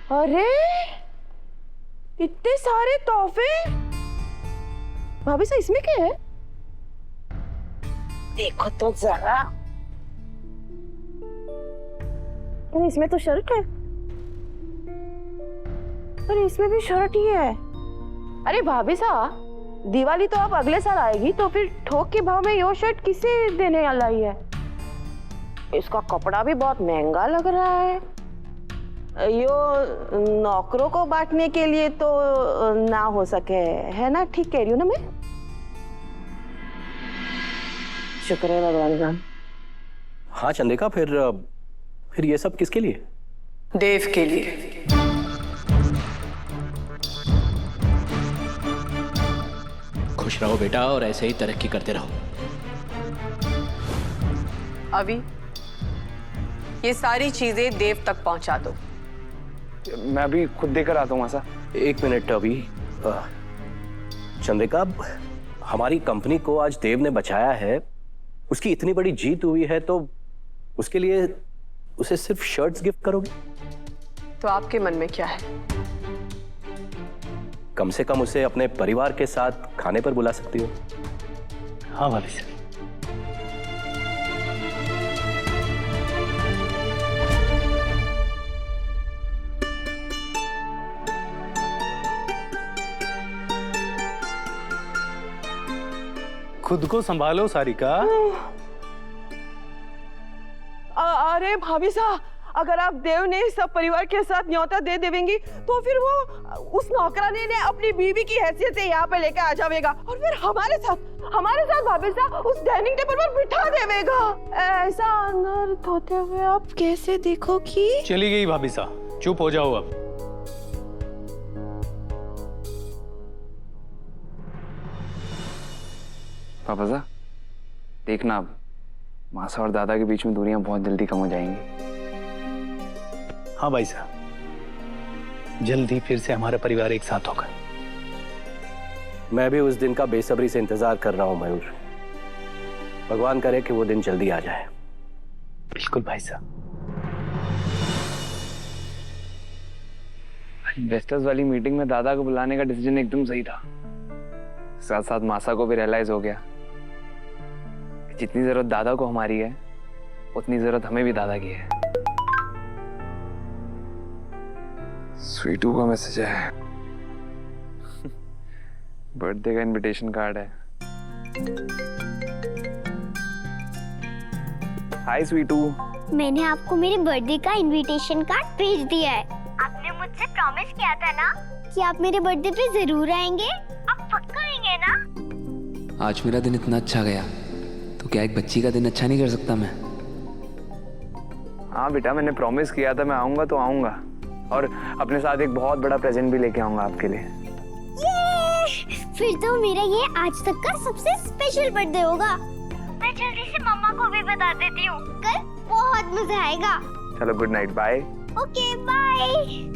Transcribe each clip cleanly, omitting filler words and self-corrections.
अरे इतने सारे तोहफे। भाभी साहब इसमें क्या है? देखो तो जरा। अरे इसमें तो शर्ट है। अरे इसमें भी शर्ट ही है। अरे भाभी साहब, दिवाली तो अब अगले साल आएगी, तो फिर थोक के भाव में ये शर्ट किसे देने लाई है? इसका कपड़ा भी बहुत महंगा लग रहा है। यो नौकरों को बांटने के लिए तो ना हो सके, है ना? ठीक कह रही हूँ ना मैं? शुक्र है भगवान का। हाँ चंद्रिका, फिर ये सब किसके लिए? देव के लिए। खुश रहो बेटा और ऐसे ही तरक्की करते रहो। अभी ये सारी चीजें देव तक पहुंचा दो। मैं अभी खुद देकर आता हूँ मासा। एक मिनट अभी। चंद्रिका, हमारी कंपनी को आज देव ने बचाया है, उसकी इतनी बड़ी जीत हुई है, तो उसके लिए उसे सिर्फ शर्ट्स गिफ्ट करोगे? तो आपके मन में क्या है? कम से कम उसे अपने परिवार के साथ खाने पर बुला सकती हो। हाँ भाभी साहब। खुद को संभालो सारिका। अरे भाभी साहब, अगर आप देव ने सब परिवार के साथ न्योता दे देवेंगी, तो फिर वो उस नौकरानी ने अपनी बीवी की हैसियत से यहाँ पे लेकर आ जाएगा, और फिर हमारे साथ भाभी साहब उस डाइनिंग टेबल पर बिठा देवेगा। ऐसा अनर्थ होते हुए आप कैसे देखोगी? चली गई भाभी साहब, चुप हो जाओ अब। पापा साहब देखना, अब मासा और दादा के बीच में दूरियां बहुत जल्दी कम हो जाएंगी। हाँ भाई साहब, जल्दी फिर से हमारा परिवार एक साथ होगा। मैं भी उस दिन का बेसब्री से इंतजार कर रहा हूं मयूर। भगवान करे कि वो दिन जल्दी आ जाए। बिल्कुल भाई साहब। इन्वेस्टर्स वाली मीटिंग में दादा को बुलाने का डिसीजन एकदम सही था। साथ साथ मासा को भी रियलाइज हो गया कि जितनी जरूरत दादा को हमारी है, उतनी जरूरत हमें भी दादा की है। स्वीटू का मैसेज है। बर्थडे का इनविटेशन कार्ड है। हाय स्वीटू। मैंने आपको मेरे बर्थडे का इनविटेशन कार्ड भेज दिया है। आपने मुझसे प्रॉमिस किया था ना कि आप मेरे बर्थडे पे जरूर आएंगे। आप पक्का आएंगे ना? आज मेरा दिन इतना अच्छा गया, तो क्या एक बच्ची का दिन अच्छा नहीं कर सकता मैं? हाँ बेटा, मैंने प्रॉमिस किया था, मैं आऊंगा तो आऊंगा, और अपने साथ एक बहुत बड़ा प्रेजेंट भी लेके आऊंगा आपके लिए। फिर तो मेरा ये आज तक का सबसे स्पेशल बर्थडे होगा। मैं जल्दी से मम्मा को भी बता देती हूँ, कल बहुत मजा आएगा। चलो good night, bye. Okay bye.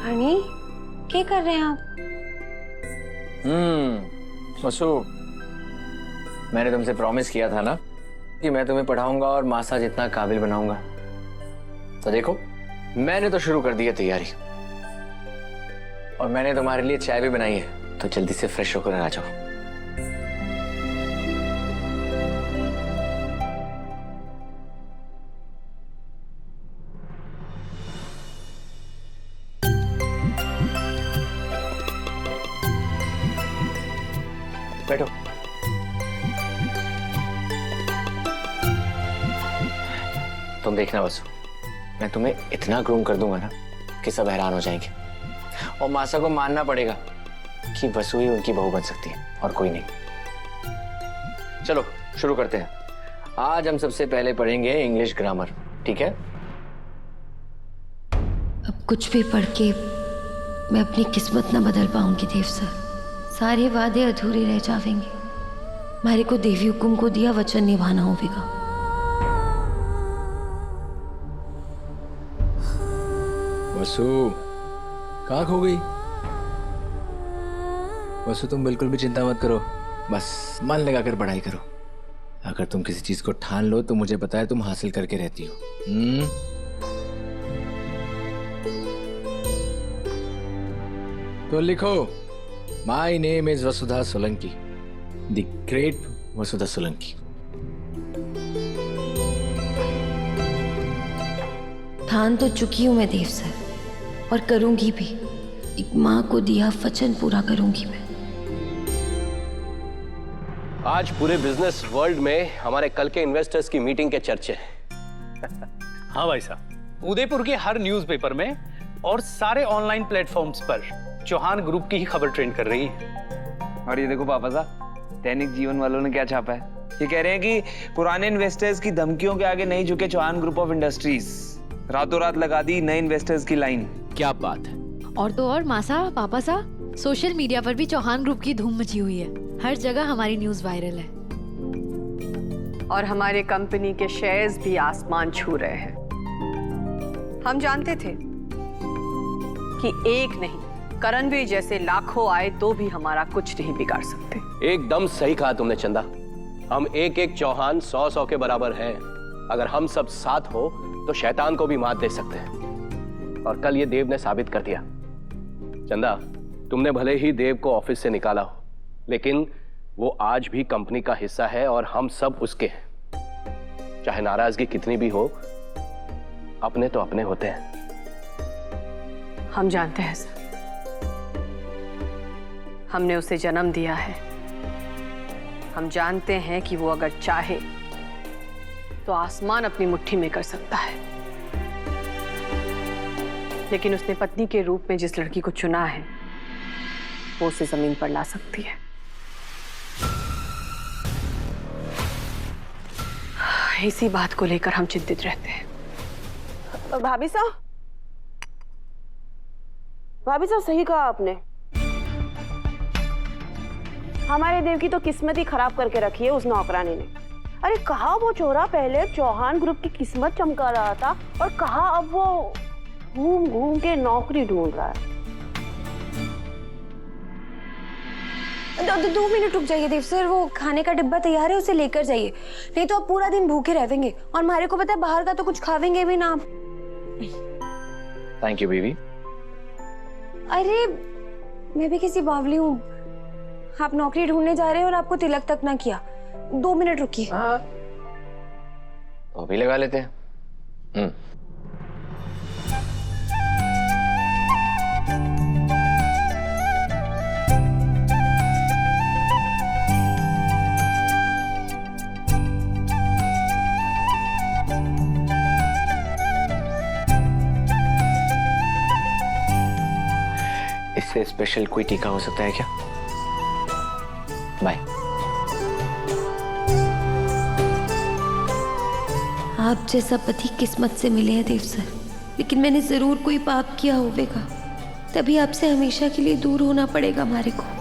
Honey, क्या कर रहे हैं आप? वसु, मैंने तुमसे प्रॉमिस किया था ना कि मैं तुम्हें पढ़ाऊंगा और मासा जितना काबिल बनाऊंगा। तो देखो, मैंने तो शुरू कर दी है तैयारी, और मैंने तुम्हारे लिए चाय भी बनाई है, तो जल्दी से फ्रेश होकर आ जाओ। बैठो। तुम देखना वसु, मैं तुम्हें इतना ग्रूम कर दूंगा ना कि सब हैरान हो जाएंगे, और मासा को मानना पड़ेगा कि वसु ही उनकी बहू बन सकती है और कोई नहीं। चलो शुरू करते हैं। आज हम सबसे पहले पढ़ेंगे इंग्लिश ग्रामर, ठीक है? अब कुछ भी पढ़ के मैं अपनी किस्मत ना बदल पाऊंगी देव सर। सारे वादे अधूरे रह जावेंगे। मारे को देवी हुकुम को दिया वचन निभाना होगा। वसु कहाँ खो गई? वसु तुम बिल्कुल भी चिंता मत करो, बस मन लगाकर पढ़ाई करो। अगर तुम किसी चीज को ठान लो तो मुझे पता है तुम हासिल करके रहती हो। तो लिखो, my name is Vasudha Solanki, the great Vasudha Solanki. ठान तो चुकी हूं मैं देव सर, और करूंगी भी। एक माँ को दिया वचन पूरा करूंगी मैं। आज पूरे बिजनेस वर्ल्ड में हमारे कल के इन्वेस्टर्स की मीटिंग के चर्चे हैं। हाँ भाई साहब, उदयपुर के हर न्यूज़पेपर में और सारे ऑनलाइन प्लेटफॉर्म्स पर चौहान ग्रुप की ही खबर ट्रेंड कर रही है। और ये देखो पापा साहब, दैनिक जीवन वालों ने क्या छापा है। ये कह रहे हैं कि पुराने इन्वेस्टर्स की धमकियों के आगे नहीं झुके चौहान ग्रुप ऑफ इंडस्ट्रीज, रातों रात लगा दी नए इन्वेस्टर्स की लाइन। क्या बात है। और तो और मासा पापा सा, सोशल मीडिया पर भी चौहान ग्रुप की धूम मची हुई है। हर जगह हमारी न्यूज वायरल है। और हमारे कंपनी के शेयर्स भी आसमान छू रहे हैं। हम जानते थे कि एक नहीं, करणवीर जैसे लाखों आए तो भी हमारा कुछ नहीं बिगाड़ सकते। एकदम सही कहा तुमने चंदा। हम एक एक चौहान 100-100 के बराबर हैं। अगर हम सब साथ हो तो शैतान को भी मात दे सकते हैं। और कल ये देव ने साबित कर दिया। चंदा, तुमने भले ही देव को ऑफिस से निकाला हो, लेकिन वो आज भी कंपनी का हिस्सा है और हम सब उसके हैं। चाहे नाराजगी कितनी भी हो, अपने तो अपने होते हैं। हम जानते हैं सर, हमने उसे जन्म दिया है। हम जानते हैं कि वो अगर चाहे तो आसमान अपनी मुट्ठी में कर सकता है, लेकिन उसने पत्नी के रूप में जिस लड़की को चुना है वो उसे जमीन पर ला सकती है। इसी बात को लेकर हम चिंतित रहते हैं। भाभी साहब सही कहा आपने। हमारे देव की तो किस्मत ही खराब करके रखी है उस नौकरानी ने। अरे कहा वो चोरा पहले चौहान ग्रुप की किस्मत चमका रहा था, और कहा अब वो घूम घूम के नौकरी ढूंढ रहा है। 2 मिनट रुक जाइए देव सर, वो खाने का डिब्बा तैयार है, उसे लेकर जाइए। नहीं तो आप पूरा दिन भूखे रहेंगे, और हमारे को पता है बाहर का तो कुछ खावेंगे भी ना आप। Thank you baby. अरे मैं भी किसी बावली हूँ। आप नौकरी ढूंढने जा रहे हैं और आपको तिलक तक ना किया। 2 मिनट रुकिए। तो भी लगा लेते हैं। इससे स्पेशल कोई टीका हो सकता है क्या? बाय। आप जैसा पति किस्मत से मिले हैं देव सर, लेकिन मैंने जरूर कोई पाप किया होगा, तभी आपसे हमेशा के लिए दूर होना पड़ेगा हमारे को।